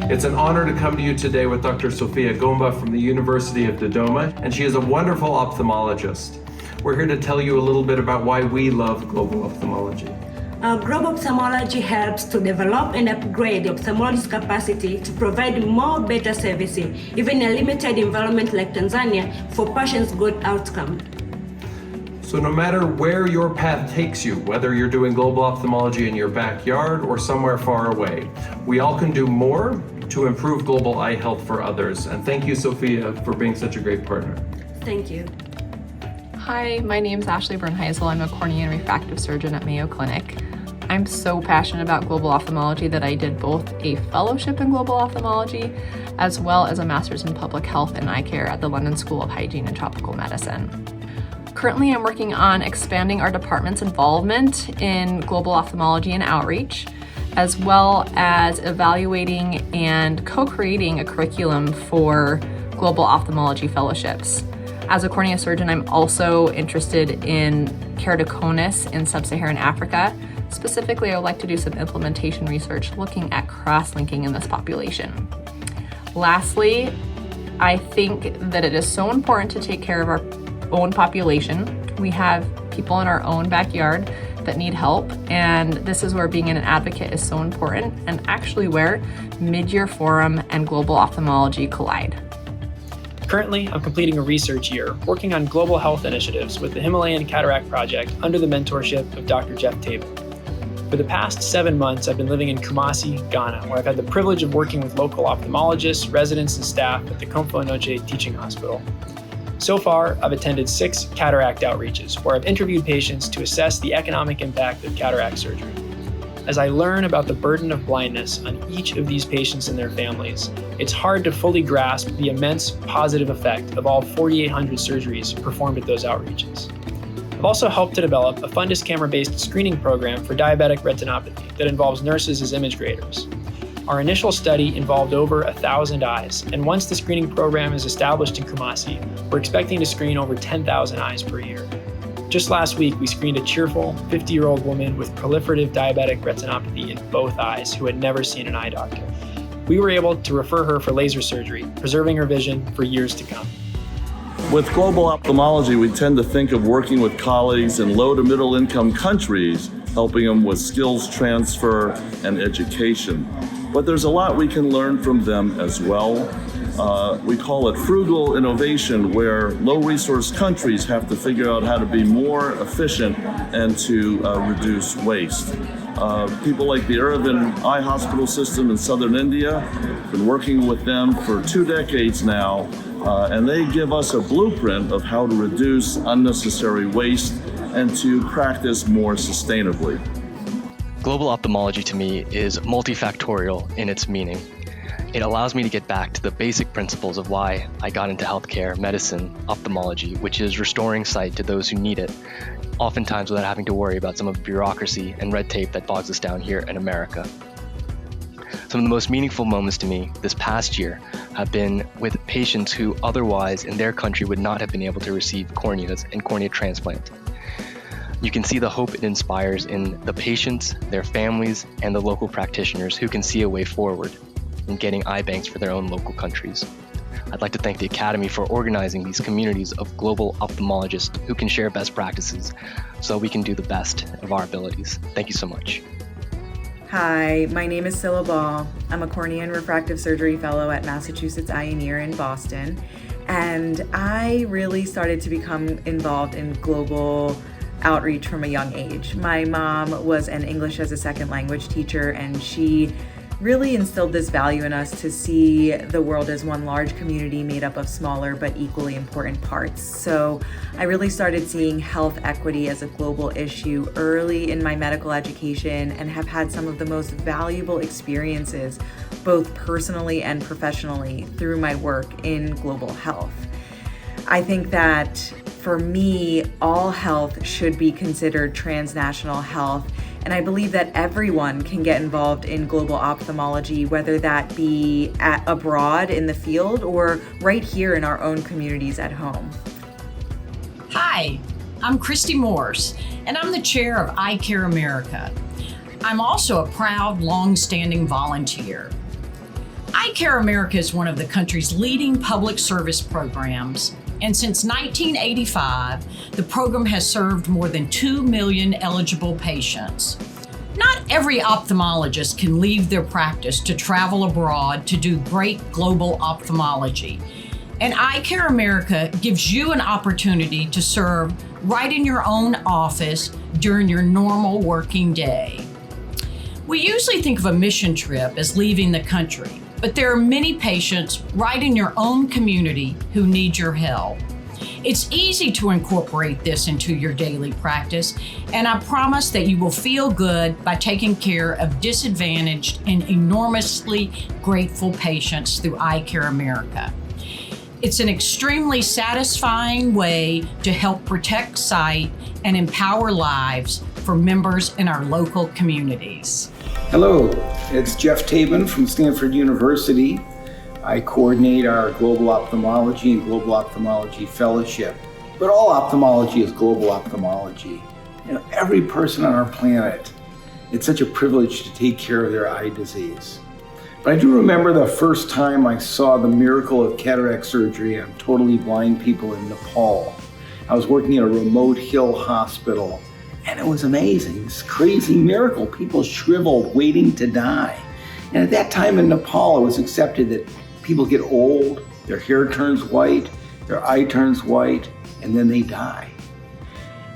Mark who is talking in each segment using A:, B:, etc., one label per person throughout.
A: It's an honor to come to you today with Dr. Sofia Gomba from the University of Dodoma, and she is a wonderful ophthalmologist. We're here to tell you a little bit about why we love global ophthalmology.
B: Global ophthalmology helps to develop and upgrade the ophthalmologist's capacity to provide more better services, even in a limited environment like Tanzania, for patients' good outcome.
A: So no matter where your path takes you, whether you're doing global ophthalmology in your backyard or somewhere far away, we all can do more to improve global eye health for others. And thank you, Sophia, for being such a great partner.
B: Thank you.
C: Hi, my name is Ashley Brunheisel. I'm a cornea and refractive surgeon at Mayo Clinic. I'm so passionate about global ophthalmology that I did both a fellowship in global ophthalmology as well as a master's in public health and eye care at the London School of Hygiene and Tropical Medicine. Currently, I'm working on expanding our department's involvement in global ophthalmology and outreach, as well as evaluating and co-creating a curriculum for global ophthalmology fellowships. As a cornea surgeon, I'm also interested in keratoconus in sub-Saharan Africa. Specifically, I would like to do some implementation research looking at cross-linking in this population. Lastly, I think that it is so important to take care of our own population. We have people in our own backyard that need help, and this is where being an advocate is so important, and actually where mid-year forum and global ophthalmology collide.
D: Currently, I'm completing a research year working on global health initiatives with the Himalayan Cataract Project under the mentorship of Dr. Jeff Table. For the past 7 months, I've been living in Kumasi, Ghana, where I've had the privilege of working with local ophthalmologists, residents, and staff at the Komfo Anokye Teaching Hospital. So far, I've attended 6 cataract outreaches, where I've interviewed patients to assess the economic impact of cataract surgery. As I learn about the burden of blindness on each of these patients and their families, it's hard to fully grasp the immense positive effect of all 4,800 surgeries performed at those outreaches. I've also helped to develop a fundus camera-based screening program for diabetic retinopathy that involves nurses as image graders. Our initial study involved over 1,000 eyes, and once the screening program is established in Kumasi, we're expecting to screen over 10,000 eyes per year. Just last week, we screened a cheerful 50-year-old woman with proliferative diabetic retinopathy in both eyes who had never seen an eye doctor. We were able to refer her for laser surgery, preserving her vision for years to come.
E: With global ophthalmology, we tend to think of working with colleagues in low to middle income countries, helping them with skills transfer and education. But there's a lot we can learn from them as well. We call it frugal innovation, where low resource countries have to figure out how to be more efficient and to reduce waste. People like the Irvin Eye Hospital System in southern India, been working with them for 2 decades now, and they give us a blueprint of how to reduce unnecessary waste and to practice more sustainably.
F: Global ophthalmology to me is multifactorial in its meaning. It allows me to get back to the basic principles of why I got into healthcare, medicine, ophthalmology, which is restoring sight to those who need it, oftentimes without having to worry about some of the bureaucracy and red tape that bogs us down here in America. Some of the most meaningful moments to me this past year have been with patients who otherwise in their country would not have been able to receive corneas and cornea transplant. You can see the hope it inspires in the patients, their families, and the local practitioners who can see a way forward in getting eye banks for their own local countries. I'd like to thank the Academy for organizing these communities of global ophthalmologists who can share best practices so we can do the best of our abilities. Thank you so much.
G: Hi, my name is Scylla Ball. I'm a cornea and refractive surgery fellow at Massachusetts Eye and Ear in Boston. And I really started to become involved in global outreach from a young age. My mom was an English as a second language teacher, and she really instilled this value in us to see the world as one large community made up of smaller but equally important parts. So I really started seeing health equity as a global issue early in my medical education and have had some of the most valuable experiences, both personally and professionally, through my work in global health. I think that for me, all health should be considered transnational health. And I believe that everyone can get involved in global ophthalmology, whether that be abroad in the field or right here in our own communities at home.
H: Hi, I'm Christy Morse, and I'm the chair of Eye Care America. I'm also a proud, long-standing volunteer. Eye Care America is one of the country's leading public service programs, and since 1985, the program has served more than 2 million eligible patients. Not every ophthalmologist can leave their practice to travel abroad to do great global ophthalmology. And Eye Care America gives you an opportunity to serve right in your own office during your normal working day. We usually think of a mission trip as leaving the country, but there are many patients right in your own community who need your help. It's easy to incorporate this into your daily practice, and I promise that you will feel good by taking care of disadvantaged and enormously grateful patients through Eye Care America. It's an extremely satisfying way to help protect sight and empower lives for members in our local communities.
I: Hello, it's Jeff Tabin from Stanford University. I coordinate our Global Ophthalmology and Global Ophthalmology Fellowship. But all ophthalmology is global ophthalmology. You know, every person on our planet, it's such a privilege to take care of their eye disease. But I do remember the first time I saw the miracle of cataract surgery on totally blind people in Nepal. I was working at a remote hill hospital, and it was amazing, this crazy miracle. People shriveled, waiting to die. And at that time in Nepal, it was accepted that people get old, their hair turns white, their eye turns white, and then they die.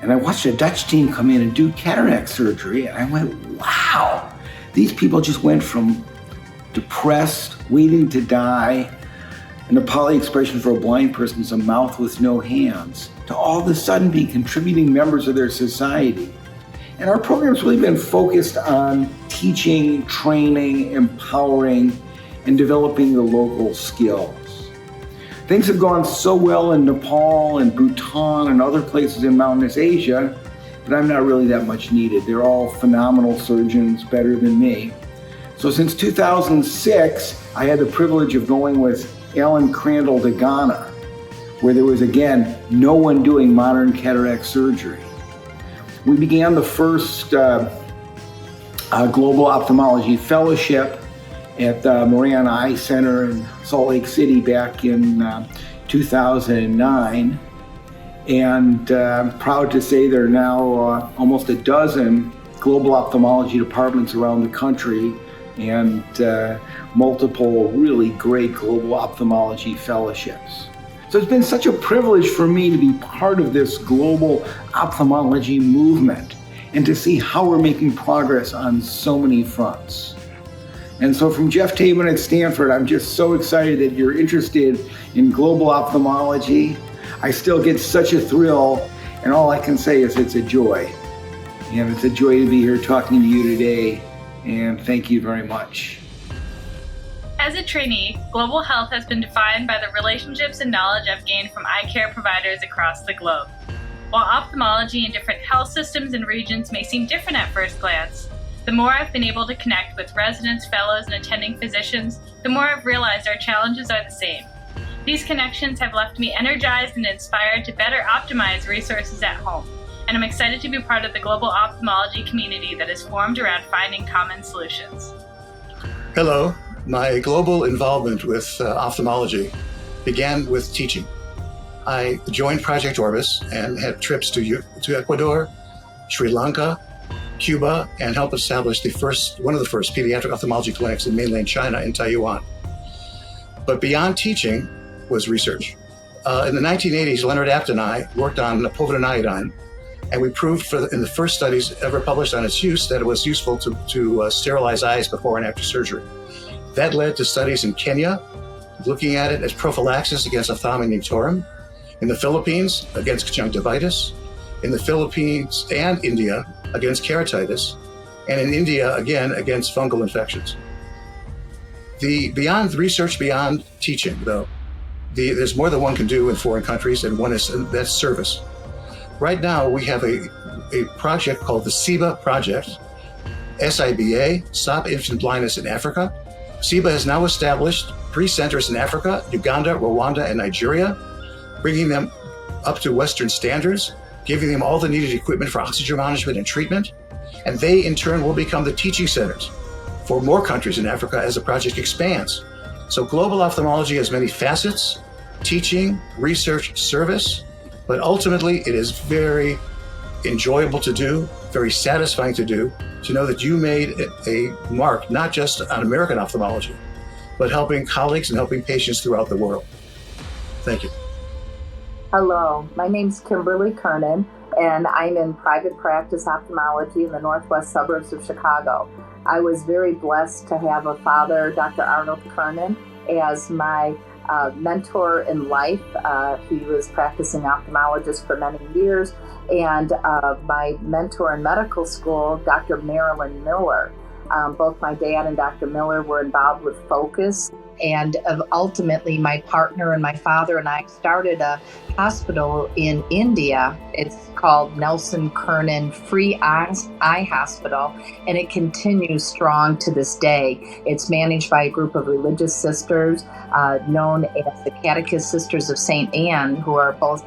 I: And I watched a Dutch team come in and do cataract surgery, and I went, wow, these people just went from depressed, waiting to die, a Nepali expression for a blind person is a mouth with no hands, to all of a sudden being contributing members of their society. And our program's really been focused on teaching, training, empowering, and developing the local skills. Things have gone so well in Nepal and Bhutan and other places in mountainous Asia that I'm not really that much needed. They're all phenomenal surgeons, better than me. So since 2006, I had the privilege of going with Alan Crandall to Ghana, where there was, again, no one doing modern cataract surgery. We began the first Global Ophthalmology Fellowship at the Moran Eye Center in Salt Lake City back in 2009. And I'm proud to say there are now almost a dozen global ophthalmology departments around the country and multiple really great global ophthalmology fellowships. So it's been such a privilege for me to be part of this global ophthalmology movement and to see how we're making progress on so many fronts. And so from Jeff Tabin at Stanford, I'm just so excited that you're interested in global ophthalmology. I still get such a thrill, and all I can say is it's a joy. And it's a joy to be here talking to you today, and thank you very much.
J: As a trainee, global health has been defined by the relationships and knowledge I've gained from eye care providers across the globe. While ophthalmology in different health systems and regions may seem different at first glance, the more I've been able to connect with residents, fellows, and attending physicians, the more I've realized our challenges are the same. These connections have left me energized and inspired to better optimize resources at home, and I'm excited to be part of the global ophthalmology community that is formed around finding common solutions.
K: Hello. My global involvement with ophthalmology began with teaching. I joined Project Orbis and had trips to Ecuador, Sri Lanka, Cuba, and helped establish one of the first pediatric ophthalmology clinics in mainland China in Taiwan. But beyond teaching was research. In the 1980s, Leonard Abt and I worked on povidone iodine, and we proved in the first studies ever published on its use that it was useful to sterilize eyes before and after surgery. That led to studies in Kenya, looking at it as prophylaxis against ophthalmic ptorum, in the Philippines against conjunctivitis, in the Philippines and India against keratitis, and in India again against fungal infections. Beyond research, beyond teaching, though, there's more than one can do in foreign countries, and that's service. Right now, we have a project called the SIBA project, SIBA, Stop Infant Blindness in Africa. SIBA has now established 3 centers in Africa, Uganda, Rwanda, and Nigeria, bringing them up to Western standards, giving them all the needed equipment for oxygen management and treatment, and they in turn will become the teaching centers for more countries in Africa as the project expands. So global ophthalmology has many facets: teaching, research, service, but ultimately it is very enjoyable to do, very satisfying to do, to know that you made a mark, not just on American ophthalmology, but helping colleagues and helping patients throughout the world. Thank you.
L: Hello, my name's Kimberly Kernan, and I'm in private practice ophthalmology in the northwest suburbs of Chicago. I was very blessed to have a father, Dr. Arnold Kernan, as my mentor in life. He was practicing ophthalmologist for many years, and my mentor in medical school, Dr. Marilyn Miller. Both my dad and Dr. Miller were involved with Focus, and ultimately my partner and my father and I started a hospital in India. It's called Nelson Kernan Free Eye Hospital, and it continues strong to this day. It's managed by a group of religious sisters known as the Catechist Sisters of St. Anne, who are both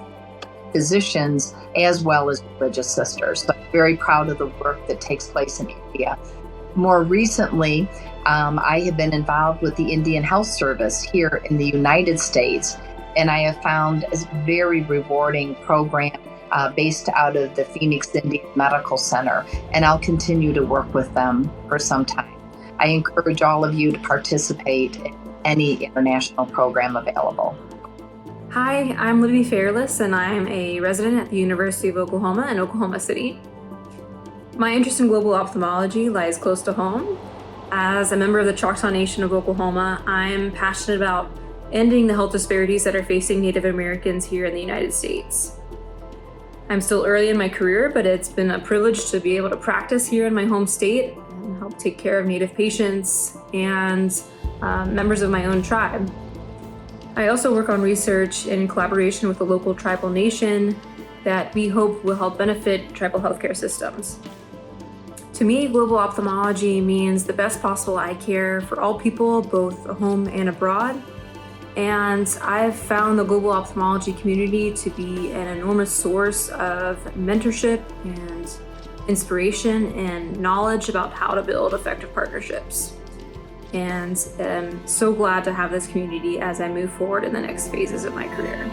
L: physicians as well as religious sisters. So I'm very proud of the work that takes place in India. More recently, I have been involved with the Indian Health Service here in the United States, and I have found a very rewarding program based out of the Phoenix Indian Medical Center, and I'll continue to work with them for some time. I encourage all of you to participate in any international program available.
M: Hi, I'm Libby Fairless, and I'm a resident at the University of Oklahoma in Oklahoma City. My interest in global ophthalmology lies close to home. As a member of the Choctaw Nation of Oklahoma, I'm passionate about ending the health disparities that are facing Native Americans here in the United States. I'm still early in my career, but it's been a privilege to be able to practice here in my home state and help take care of Native patients and members of my own tribe. I also work on research in collaboration with the local tribal nation that we hope will help benefit tribal healthcare systems. To me, global ophthalmology means the best possible eye care for all people, both at home and abroad. And I've found the global ophthalmology community to be an enormous source of mentorship and inspiration and knowledge about how to build effective partnerships. And I'm so glad to have this community as I move forward in the next phases of my career.